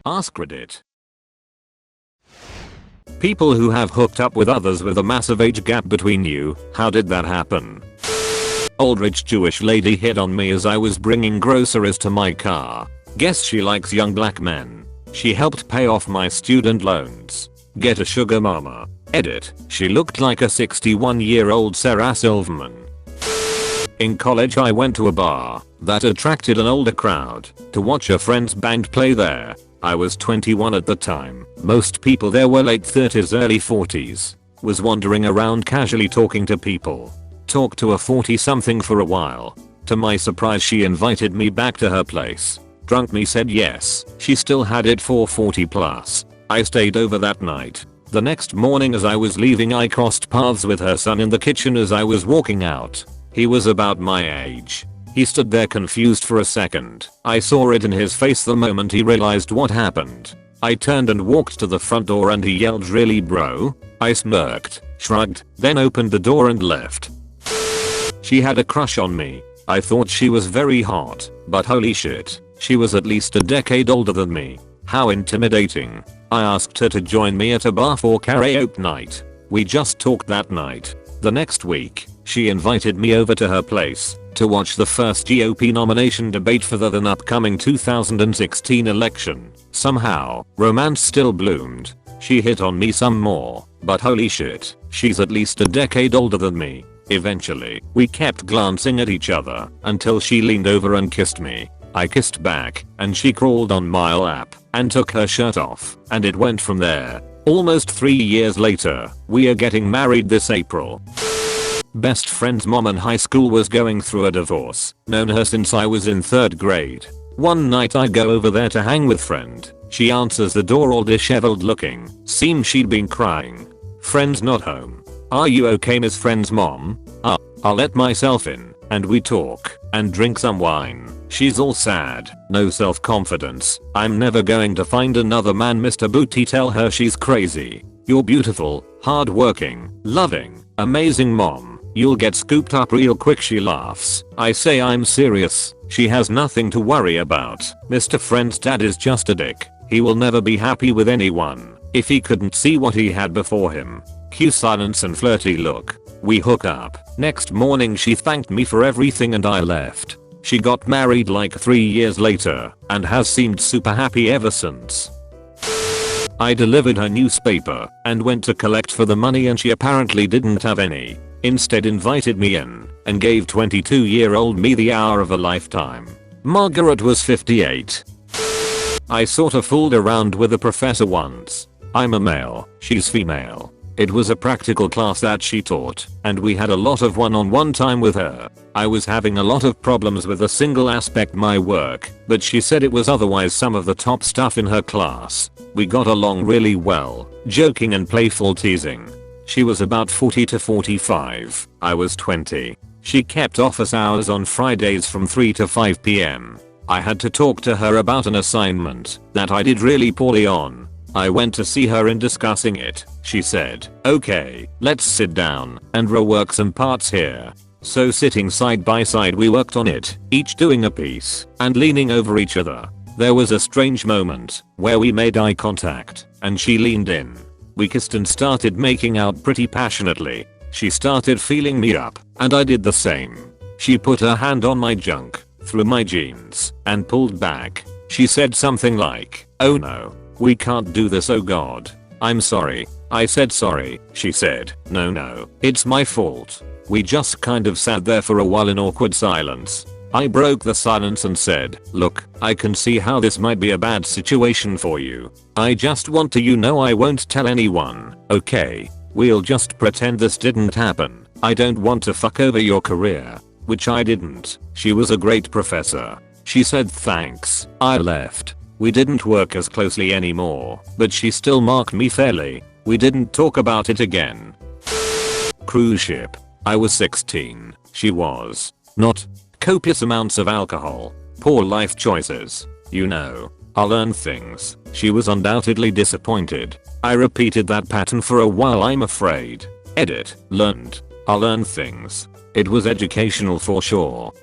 AskReddit. People who have hooked up with others with a massive age gap between you, how did that happen? Old rich Jewish lady hit on me as I was bringing groceries to my car. Guess she likes young black men. She helped pay off my student loans. Get a sugar mama. Edit. She looked like a 61-year-old Sarah Silverman. In college I went to a bar that attracted an older crowd to watch a friend's band play there. I was 21 at the time. Most people there were late 30s, early 40s. Was wandering around casually talking to people. Talked to a 40-something for a while. To my surprise she invited me back to her place. Drunk me said yes, she still had it for 40 plus. I stayed over that night. The next morning as I was leaving I crossed paths with her son in the kitchen as I was walking out. He was about my age. He stood there confused for a second. I saw it in his face the moment he realized what happened. I turned and walked to the front door and he yelled, "Really bro?" I smirked, shrugged, then opened the door and left. She had a crush on me. I thought she was very hot, but holy shit, she was at least a decade older than me. How intimidating. I asked her to join me at a bar for karaoke night. We just talked that night. The next week, she invited me over to her place to watch the first GOP nomination debate for the then upcoming 2016 election. Somehow, romance still bloomed. She hit on me some more, but holy shit, she's at least a decade older than me. Eventually, we kept glancing at each other until she leaned over and kissed me. I kissed back, and she crawled on my lap and took her shirt off, and it went from there. Almost 3 years later, we are getting married this April. Best friend's mom in high school was going through a divorce. Known her since I was in 3rd grade. One night I go over there to hang with friend. She answers the door all disheveled looking. Seems she'd been crying. Friend's not home. "Are you okay, Miss Friend's mom?" I'll let myself in, and we talk and drink some wine. She's all sad, no self-confidence. "I'm never going to find another man, Mr. Booty." Tell her she's crazy. "You're beautiful, hardworking, loving, amazing mom. You'll get scooped up real quick." She laughs. I say I'm serious. She has nothing to worry about. Mr. Friend's dad is just a dick. He will never be happy with anyone if he couldn't see what he had before him. Cue silence and flirty look. We hook up. Next morning she thanked me for everything and I left. She got married like 3 years later and has seemed super happy ever since. I delivered her newspaper and went to collect for the money and she apparently didn't have any. Instead invited me in and gave 22-year-old me the hour of a lifetime. Margaret was 58. I sorta fooled around with a professor once. I'm a male, she's female. It was a practical class that she taught, and we had a lot of one-on-one time with her. I was having a lot of problems with a single aspect, my work, but she said it was otherwise some of the top stuff in her class. We got along really well, joking and playful teasing. She was about 40 to 45, I was 20. She kept office hours on Fridays from 3 to 5 p.m. I had to talk to her about an assignment that I did really poorly on. I went to see her and discussing it. She said, "Okay, let's sit down and rework some parts here." So sitting side by side we worked on it, each doing a piece and leaning over each other. There was a strange moment where we made eye contact and she leaned in. We kissed and started making out pretty passionately. She started feeling me up and I did the same. She put her hand on my junk, through my jeans, and pulled back. She said something like, "Oh no. We can't do this, oh god. I'm sorry." I said sorry. She said, No, it's my fault." We just kind of sat there for a while in awkward silence. I broke the silence and said, "Look, I can see how this might be a bad situation for you. I just want to know I won't tell anyone, okay? We'll just pretend this didn't happen. I don't want to fuck over your career." Which I didn't. She was a great professor. She said thanks. I left. We didn't work as closely anymore, but she still marked me fairly. We didn't talk about it again. Cruise ship. I was 16. She was not. Copious amounts of alcohol. Poor life choices. You know. I learned things. She was undoubtedly disappointed. I repeated that pattern for a while, I'm afraid. Edit. Learned. I learned things. It was educational for sure.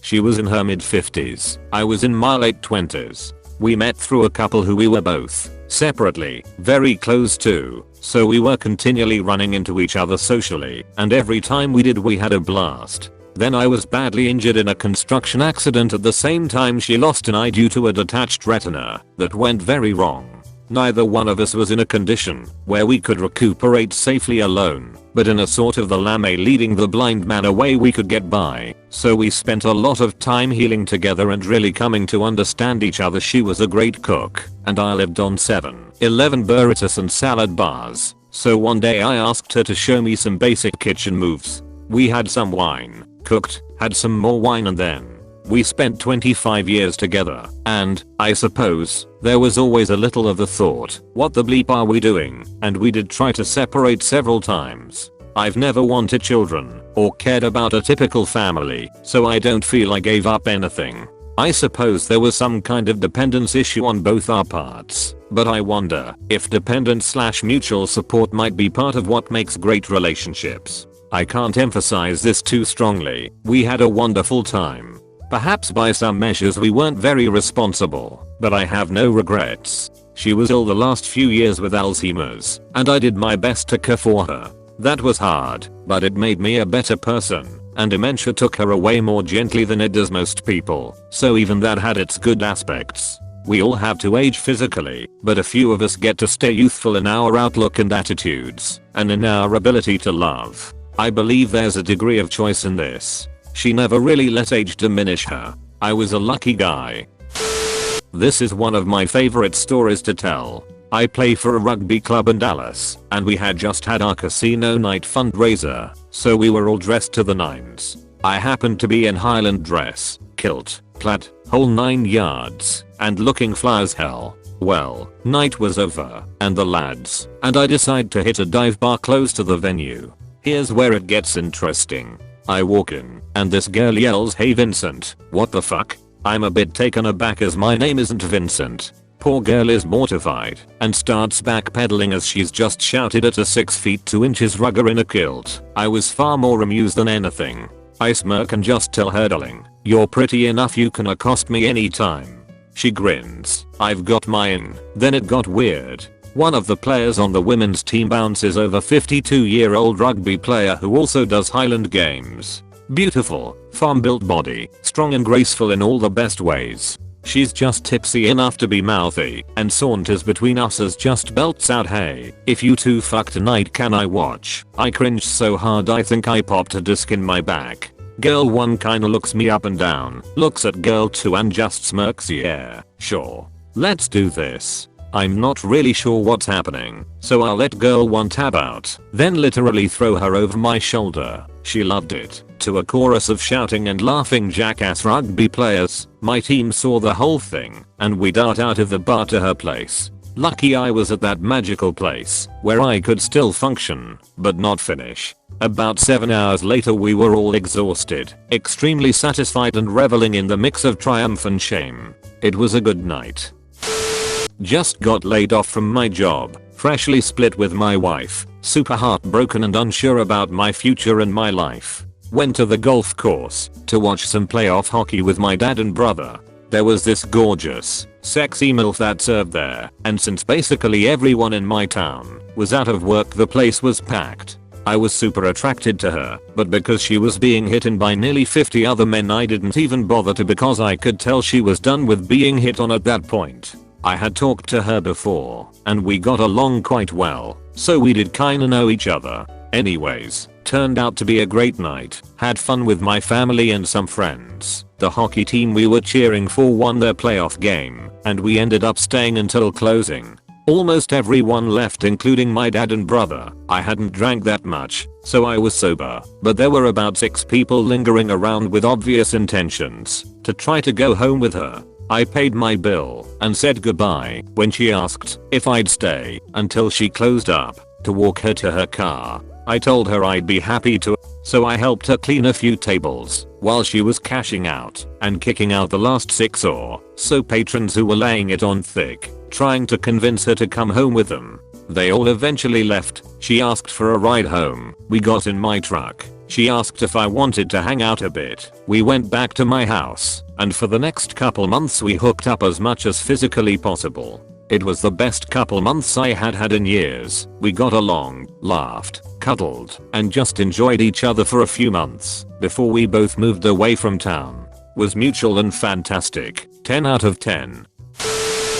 She was in her mid-50s. I was in my late 20s. We met through a couple who we were both, separately, very close to, so we were continually running into each other socially, and every time we did we had a blast. Then I was badly injured in a construction accident at the same time she lost an eye due to a detached retina that went very wrong. Neither one of us was in a condition where we could recuperate safely alone, but in a sort of the lame leading the blind man away we could get by, so we spent a lot of time healing together and really coming to understand each other. She was a great cook, and I lived on 7-11 burritos and salad bars, so one day I asked her to show me some basic kitchen moves. We had some wine, cooked, had some more wine, and then we spent 25 years together, and, I suppose, there was always a little of the thought, what the bleep are we doing, and we did try to separate several times. I've never wanted children, or cared about a typical family, so I don't feel I gave up anything. I suppose there was some kind of dependence issue on both our parts, but I wonder if dependence/mutual support might be part of what makes great relationships. I can't emphasize this too strongly, we had a wonderful time. Perhaps by some measures we weren't very responsible, but I have no regrets. She was ill the last few years with Alzheimer's, and I did my best to care for her. That was hard, but it made me a better person, and dementia took her away more gently than it does most people, so even that had its good aspects. We all have to age physically, but a few of us get to stay youthful in our outlook and attitudes, and in our ability to love. I believe there's a degree of choice in this. She never really let age diminish her. I was a lucky guy. This is one of my favorite stories to tell. I play for a rugby club in Dallas, and we had just had our casino night fundraiser, so we were all dressed to the nines. I happened to be in Highland dress, kilt, plaid, whole 9 yards, and looking fly as hell. Well, night was over, and the lads and I decide to hit a dive bar close to the venue. Here's where it gets interesting. I walk in, and this girl yells, "Hey Vincent, what the fuck?" I'm a bit taken aback as my name isn't Vincent. Poor girl is mortified, and starts backpedaling as she's just shouted at a 6 feet 2 inches rugger in a kilt. I was far more amused than anything. I smirk and just tell her, "Darling, you're pretty enough, you can accost me anytime." She grins. I've got mine. Then it got weird. One of the players on the women's team bounces over 52-year-old rugby player who also does Highland games. Beautiful, farm-built body, strong and graceful in all the best ways. She's just tipsy enough to be mouthy, and saunters between us as just belts out, "Hey, if you two fuck tonight can I watch?" I cringed so hard I think I popped a disc in my back. Girl 1 kinda looks me up and down, looks at girl 2 and just smirks. "Yeah, sure. Let's do this." I'm not really sure what's happening, so I'll let girl 1 tab out, then literally throw her over my shoulder. She loved it. To a chorus of shouting and laughing jackass rugby players, my team saw the whole thing, and we dart out of the bar to her place. Lucky I was at that magical place, where I could still function, but not finish. About 7 hours later we were all exhausted, extremely satisfied and reveling in the mix of triumph and shame. It was a good night. Just got laid off from my job, freshly split with my wife, super heartbroken and unsure about my future and my life. Went to the golf course to watch some playoff hockey with my dad and brother. There was this gorgeous, sexy MILF that served there, and since basically everyone in my town was out of work the place was packed. I was super attracted to her, but because she was being hit on by nearly 50 other men I didn't even bother to, because I could tell she was done with being hit on at that point. I had talked to her before, and we got along quite well, so we did kinda know each other. Anyways, turned out to be a great night, had fun with my family and some friends. The hockey team we were cheering for won their playoff game, and we ended up staying until closing. Almost everyone left including my dad and brother. I hadn't drank that much, so I was sober, but there were about 6 people lingering around with obvious intentions to try to go home with her. I paid my bill and said goodbye when she asked if I'd stay until she closed up to walk her to her car. I told her I'd be happy to, so I helped her clean a few tables while she was cashing out and kicking out the last 6 or so patrons who were laying it on thick, trying to convince her to come home with them. They all eventually left. She asked for a ride home. We got in my truck. She asked if I wanted to hang out a bit. We went back to my house, and for the next couple months we hooked up as much as physically possible. It was the best couple months I had in years. We got along, laughed, cuddled, and just enjoyed each other for a few months before we both moved away from town. Was mutual and fantastic. 10 out of 10.